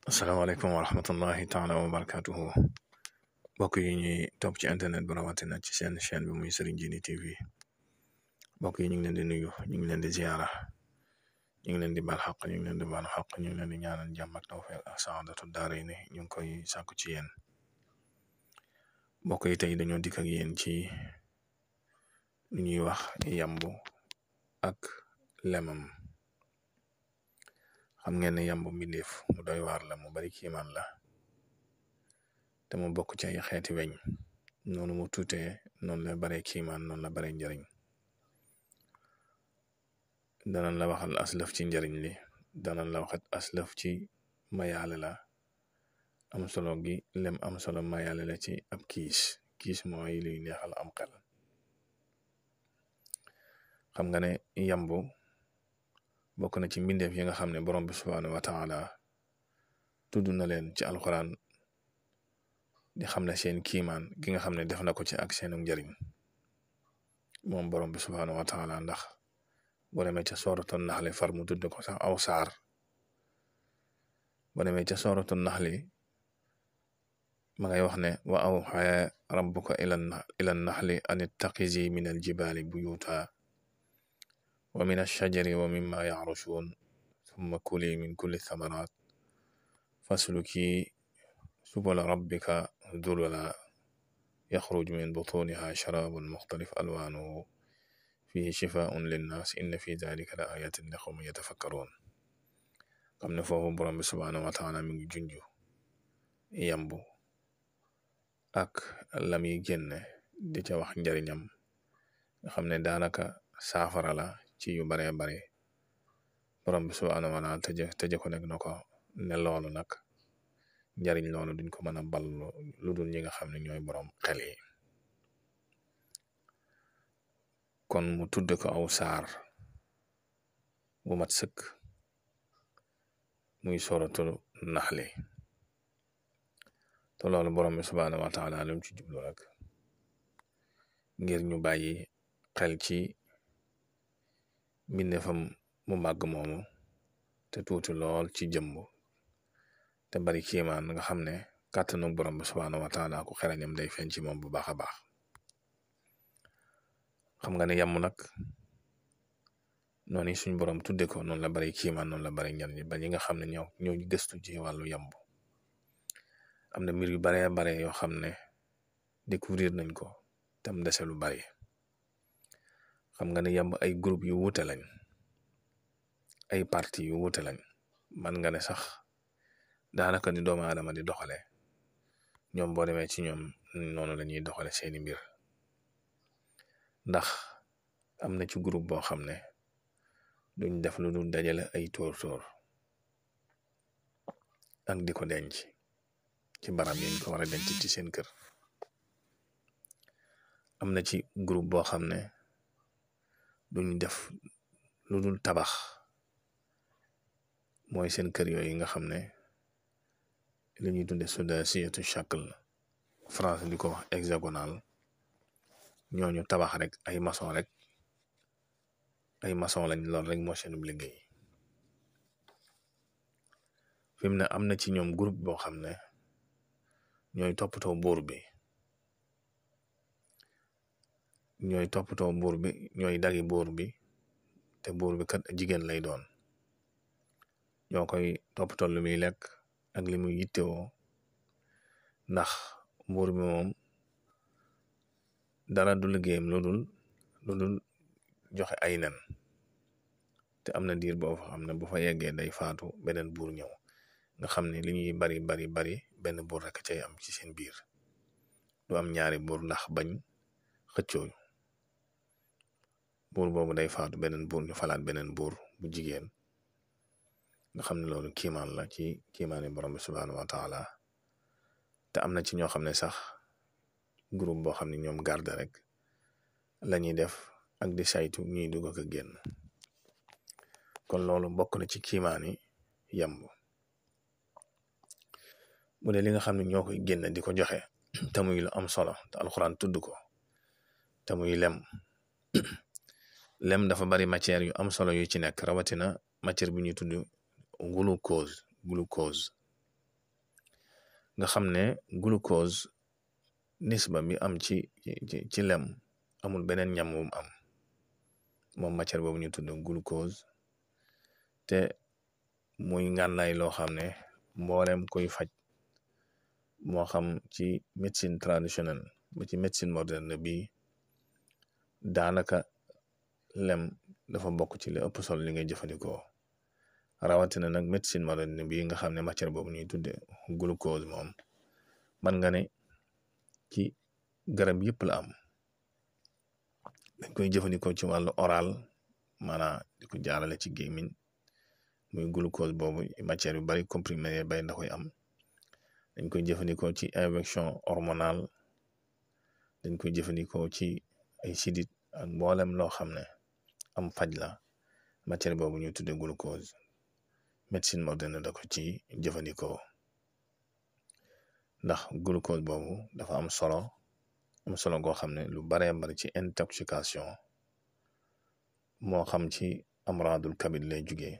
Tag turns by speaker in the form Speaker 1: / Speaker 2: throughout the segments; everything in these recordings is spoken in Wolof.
Speaker 1: asalaamaaleykum wa rahmatullahi taala wa barakatuhu mbokk yi ñuy topp ci internet bu rawatina ci seen chaîne bi muy Serigne Djily TV mbokk yi ñu ngi leen di nuyu ñu ngi leen di ziara ñu ngi leen di baal xaq ñu ngi leen di baal xaq ñu ngi leen di ñaanal jàmm ak tawfeex ak saadatu daarayni ñu ngi koy sàkku ci yéen mbokk yi tey dañoo dikk ak yéen ci lu ñuy wax yambu ak lemam. xam ngeen ne yambu mbindeef mu doy waar la mu bari kiimaan la te mu bokk ci ay xeeti weñ noonu mu tuutee noonu la bare kiimaan noonu la bare njariñ danañ la waxal aslëf ci njariñ li danañ la waxat aslëf ci mayaale la am solo gi lem am solo mayaale la ci ab kiis mooy luy neexal am xel. xam nga ne yambu bokk na ci mbindeef yi nga xam ne borom bi subhaanahu wa taala tudd na leen ci alxuraan di xam ne seen kiimaan gi nga xam ne def na ko ci ak seenu njariñ moom borom bi subhaanahu wa taala ndax boo demee ca sooratu naxli far mu tudd ko sax aw saar boo demee ca sooratu naxli ma ngay wax ne wa awxaa rabbuka ila naxli an ittaxizi min aljibaali buyuta wa min alshajari wa mimma yaarushuun summa kuli min kulli thamarat fasluki subula rabbika dulala yaxruj min butuniha sharabun muxtalif alwaanuhu fihi shifaun linnaas inna fi dalika la ayatin li qawmin yatafakkaroon. xam ne foofu borom bi subhaanahu wa taala mi ngi junju yambu ak la muy génne di ca wax njariñam nga xam ne daanaka saafara la ci yu baree bare borom bi subhaanahu wa taala tëje ko nekk na ko ne loolu nag njariñ loolu duñ ko mën a ballu lu dul ñi nga xam ne ñooy borom xel yi. kon mu tudd ko aw saar bu mat sëkk muy sooratul naxli te loolu borom bi subhaanahu wa taala lu ci jublu rek ngir ñu bàyyi xel ci mbindeefam mu màgg moomu te tuuti lool ci jëmb te bari kiimaan nga xam ne kàttanu borom bi subhaanahu wa taala ku xereñam day feeñ ci moom bu baax a baax. xam nga ne yamb nag noonu suñ borom tudde ko noonu la bari kiimaan noonu la bari njariñ ba ñi nga xam ne ñoo gëstu ci wàllu yamb am na mbir yu baree bare yoo xam ne découvrir nañ ko tam dese lu bari. xam nga ne yamb ay groupe yu wuute lañ ay parti yu wuute lañ man nga ne sax daanaka ni doomu aadama di doxale ñoom boo demee ci ñoom noonu la ñuy doxale seeni mbir ndax am na ci groupe boo xam ne duñ def lu dul dajale ay tóor-tóor ak di ko denc ci barab yi ñu ko war a denc ci seen kër. am na ci groupe boo xam ne duñ def lu dul tabax mooy seen kër yooyu nga xam ne li ñuy dunde sudasiyatu shakl France di ko wax hexagonal ñooñu tabax rek ay maçon lañ lool rek moo seenub liggéey. fi mu ne am na ci ñoom groupe boo xam ne ñooy toppatoo buur bi ñooy dagi buur bi te buur bi kat jigéen lay doon ñoo koy toppatoo lu muy lekk ak li muy yittewoo ndax buur bi moom dara du liggéeyam lu dul joxe ay nen te am na diir boo xam ne bu fa yeggee day faatu beneen buur ñëw nga xam ne li ñuy bari benn buur rek cay am ci seen biir du am ñaari buur ndax bañ xëccoo buur boobu day faatu beneen buur ñu falaat beneen buur bu jigéen nga xam ne loolu kiimaan la ci kiimaani borom bi subhaanahu wa taala te am na ci ñoo xam ne sax groupe boo xam ne ñoom garde rek lañuy def ak di saytu ñuy dugg ak a génn. kon loolu bokk na ci kiimaani yamb bu dee li nga xam ne ñoo koy génn di ko joxe te muy lu am solo te alxuraan tudd ko te muy lem dafa bari matière yu am solo yu ci nekk rawatina matière bu ñuy tudd glucose nga xam ne glucose nisba bi am ci lem amul beneen ñam wu am moom matière boobu ñu tudd glucose te muy ngànnaay loo xam ne mboolem koy faj moo xam ci médecine traditionnelle ba ci médecine moderne bi daanaka lem dafa bokk ci li ëpp solo li ngay jëfandikoo rawatina nag médecine moderne bi nga xam ne matière boobu ñuy tudde glucose moom man nga ne ci garab yëpp la am dañ koy jëfandikoo ci wàllu oral maanaam di ko jaarale ci gémmiñ muy glucose boobu matière yu bari comprimé bay da koy am dañ koy jëfandikoo ci injection hormonale dañ koy jëfandikoo ci ay sidit ak mboolem loo xam ne am faj la matière boobu ñuy tudde glucose médecine moderne da ko ci jëfandikoo ndax glucose boobu dafa am solo goo xam ne lu baree bari ci intoxication moo xam ci amradul kabid lay jugee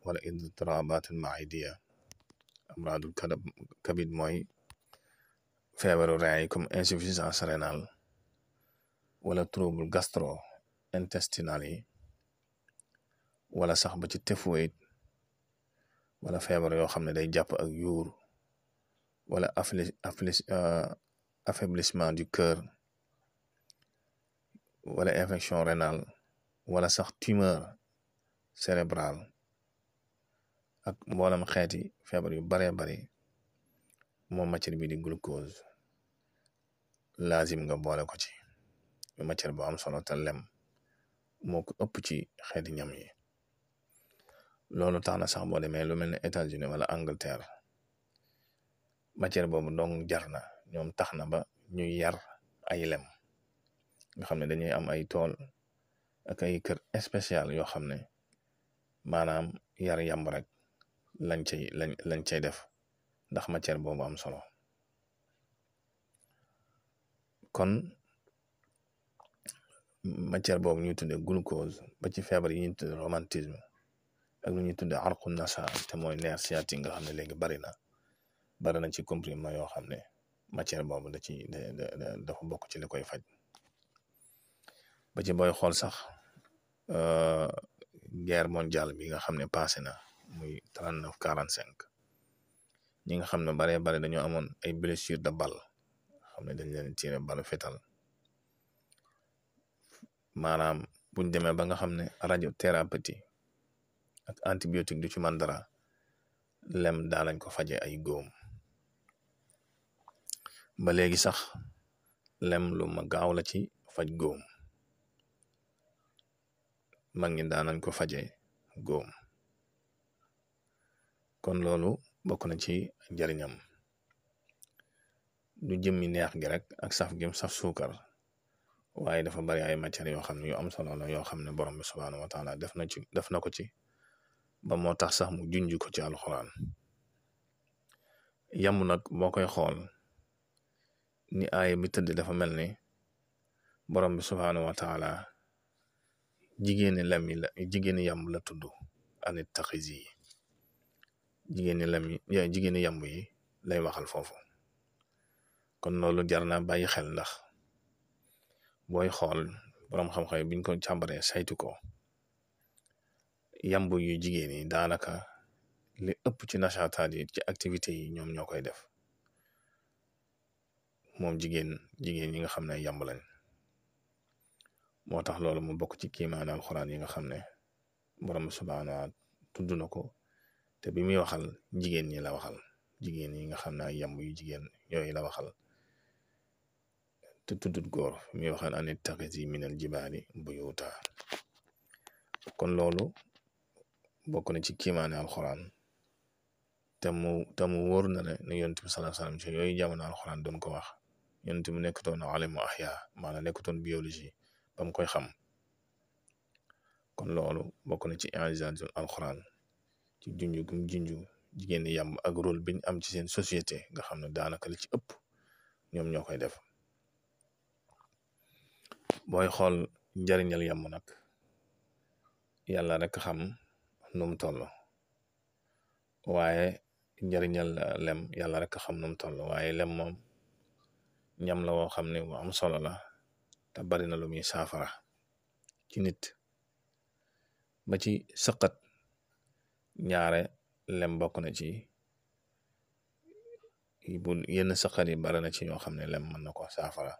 Speaker 1: wala idrabatul maidiya amradul kabid mooy feebaru rein yi comme insuffisance rénale wala trouble gastro intestinal yi wala sax ba ci typhoïde wala feebar yoo xam ne day jàpp ak yuur wala affaiblissement du cœur wala infection rénale wala sax tumeur cérébrale ak mboolam xeeti feebar yu baree bari moom matière bi di glucose lazim nga boole ko ci matière bu am solo te lem moo ko ëpp ci xeeti ñam yi loolu tax na sax boo demee lu mel ne États-Unis wala Angleterre matière boobu dong jar na ñoom tax na ba ñuy yar ay lem nga xam ne dañuy am ay tool ak ay kër spécial yoo xam ne maanaam yar yamb rek lañ cay def ndax matière boobu am solo kon matière boobu ñuy tudde glucose ba ci feebar yi ñuy tudde rhumatisme ak lu ñuy tudde arqu nasa te mooy nerf sciatique nga xam ne léegi bari na ci comprimé yoo xam ne matière boobu dafa bokk ci li koy faj ba ci booy xool sax guerre mondiale bi nga xam ne passé na muy 39-45 ñi nga xam ne bari dañoo amoon ay blessure de balle xam ne dañ leen tiré balu fetal maanaam buñ demee ba nga xam ne radiothérapie ak antibiotique du ci man dara lem daa lañ ko faje ay góom ba léegi sax lem lu ma gaaw la ci faj góom mag ñi daa nañ ko faje góom kon loolu bokk na ci njariñam du jëmmi neex gi rek ak saf gim saf suukar waaye dafa bari ay matières yoo xam ne yu am solo la yoo xam ne borom bi subhaanahu wa taala def na ko ci ba moo tax sax mu junj ko ci alxuraan yamb nag boo koy xool ni aaya bi tëdd dafa mel ni borom bi subhaanahu wa taala jigéeni yamb la tudd anit taxizi jigéeni yamb yi lay waxal foofu kon loolu jar na bàyyi xel ndax booy xool borom xam-xam biñ ko càmbaree saytu ko yamb yu jigéen yi daanaka li ëpp ci nachataat yi ci activités yi ñoom ñoo koy def moom jigéen yi nga xam ne yamb lañ moo tax loolu mu bokk ci kiimaan alxuraan yi nga xam ne borom subhaanahu tudd na ko te bi muy waxal jigéen ñi la waxal jigéen yi nga xam ne ay yamb yu jigéen yooyu la waxal te tuddut góor muy waxal an ittaxizi minal jibaali buyuuta kon loolu bokk na ci kiimaane alxuraan te mu wóor na ne yonent bi sallallahu alayhi wasallam ci yooyu jamono alxuraan doon ko wax yonent mu nekkutoon alimu ahya maanaam nekkutoon biologie ba mu koy xam kon loolu bokk na ci i'jaazu alxuraan ci junju gum junju jigéen ñi yamb ak rôle biñ am ci seen société nga xam ne daanaka li ci ëpp ñoom ñoo koy def booy xool njariñal yamb nag yàlla rek xam nu mu toll waaye njariñal lem yàlla rek xam nu mu toll waaye lem moom ñam la woo xam ne bu am solo la te bari na lu muy saafara ci nit ba ci sëqat ñaare lem bokk na ci bu yenn sëqat yi bari na ci yoo xam ne lem mën na ko saafara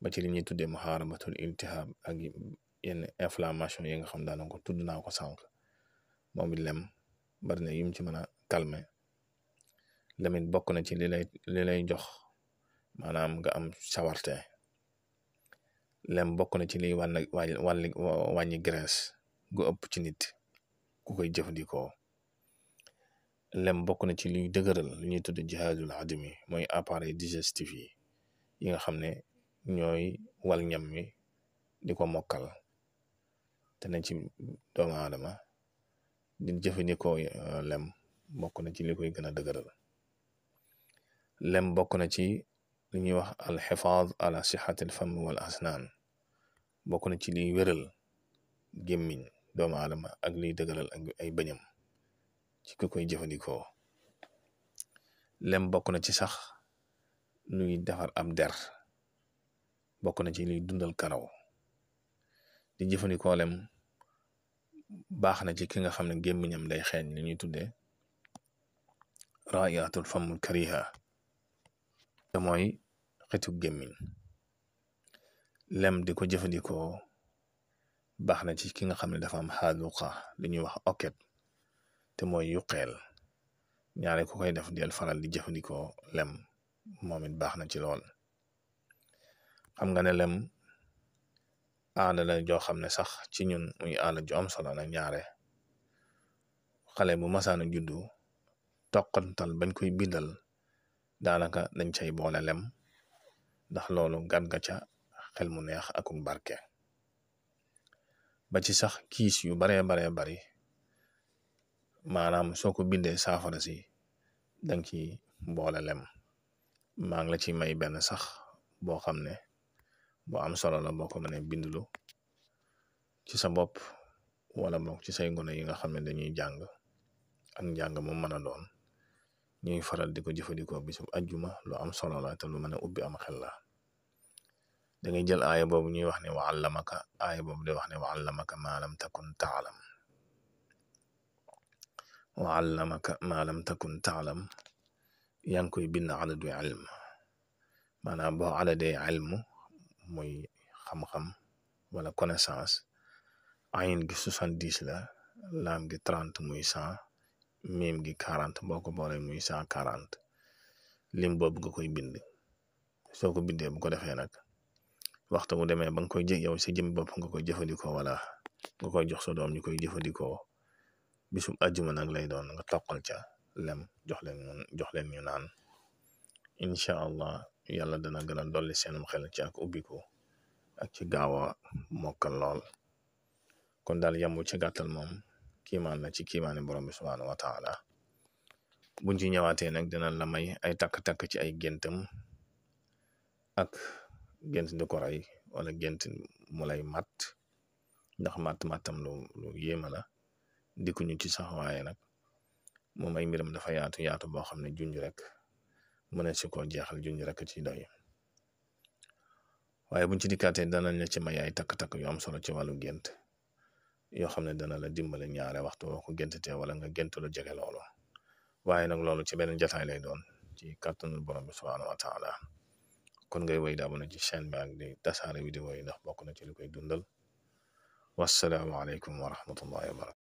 Speaker 1: ba ci li ñuy tuddee muhaarabatul iltihab ak yenn inflammation yi nga xam daana ko tudd naa ko sànq moom it lem bari na yim ci mën a calmer lemit bokk na ci li lay jox maanaam nga am sawarte lem bokk na ci liy wàññi graisse gu ëpp ci nit ku koy jëfandikoo lem bokk na ci liy dëgëral li ñuy tudd jihaadul adami mooy appareil digestif yi nga xam ne ñooy wal ñam mi di ko mokkal te ne ci doomu aadama di jëfandikoo lem bokk na ci li koy gën a dëgëral lem bokk na ci li ñuy wax alxifaaz ala sixatil fam wal asnaan bokk na ci liy wéral gémmiñ doomu aadama ak liy dëgëral ak ay bëñam ci ku koy jëfandikoo lem bokk na ci sax luy defar ab der bokk na ci liy dundal karaw di jëfandikoo lem baax na ci ki nga xam ne gémmiñam day xeeñ li ñuy tuddee raiyatul famul kariha te mooy xetu gémmiñ lem di ko jëfandikoo baax na ci ki nga xam ne dafa am xaaluqa li ñuy wax oket te mooy yuqeel ñaare ku koy def del faral di jëfandikoo lem moom it baax na ci lool xam nga ne lem aada la joo xam ne sax ci ñun muy aada ju am solo na ñaare xale bu masaana juddu toqantal bañ koy bindal daanaka dañ cay boole lem ndax loolu gànga ca xel mu neex ak barke ba ci sax kiis yu baree bari maanaam soo ko bindee saafara si danga ci boole lem maa ngi la ci may benn sax boo xam ne boo am solo la boo ko mënee bindlu ci sa bopp wala boog ci say ngone yi nga xam ne dañuy jàng ak njàng mu mën a doon ñuy faral di ko jëfandikoo bisu ajjuma lu am solo la te lu mën a ubbi am xel la da ngay jël aaya boobu ñuy wax ne wa allamaka aaya boobu di wax ne wa allamaka ma lam takun taalam wa allamaka ma lam takun taalam yaa ngi koy bind adadu ilm maanaam boo adadee ilmu muy xam-xam wala connaissance ayin gi 70 la laam gi 30 muy 100 miim gi 40 boo ko boolee muy 140 lim boobu nga koy bind soo ko bindee bu ko defee nag waxtu bu demee ba nga koy yow sa jëm bopp nga koy jëfandikoo wala nga koy jox sa doom ñu koy jëfandikoo bisum àjjuma nag lay doon nga toqal ca lem jox leen ñu naan incha allah yàlla dana gën a dolli seenum xel ci ak ubbiku ak ci gaaw a mokkal lool kon daal yamu ci gàttal moom kiimaan la ci kiimaani borom bi subhaanahu wa taala buñ ci ñëwaatee nag dina la may ay takk-takk ci ay géntam ak gént di ko rey wala gént mu lay mat ndax mattam lu yéema la dikkuñu ci sax waaye nag moom ay mbiram dafa yaatu boo xam ne junj rek mën na si koo jeexal junj rek ci doy waaye buñ ci dikkaatee danañ la ci may ay takk-takk yu am solo ci wàllu gént yoo xam ne dana la dimbale ñaare waxtu woo ko géntatee wala nga gént lu jege loolu waaye nag loolu ci benn jataay lay doon ci kàttanul borom bi subhaanahu wa taala kon ngay woy daa na ci chaîne bi ak di tasaare vidéo yi ndax bokk na ci li koy dundal wassalaamu aleykum wa rahmatullahi wa barakatu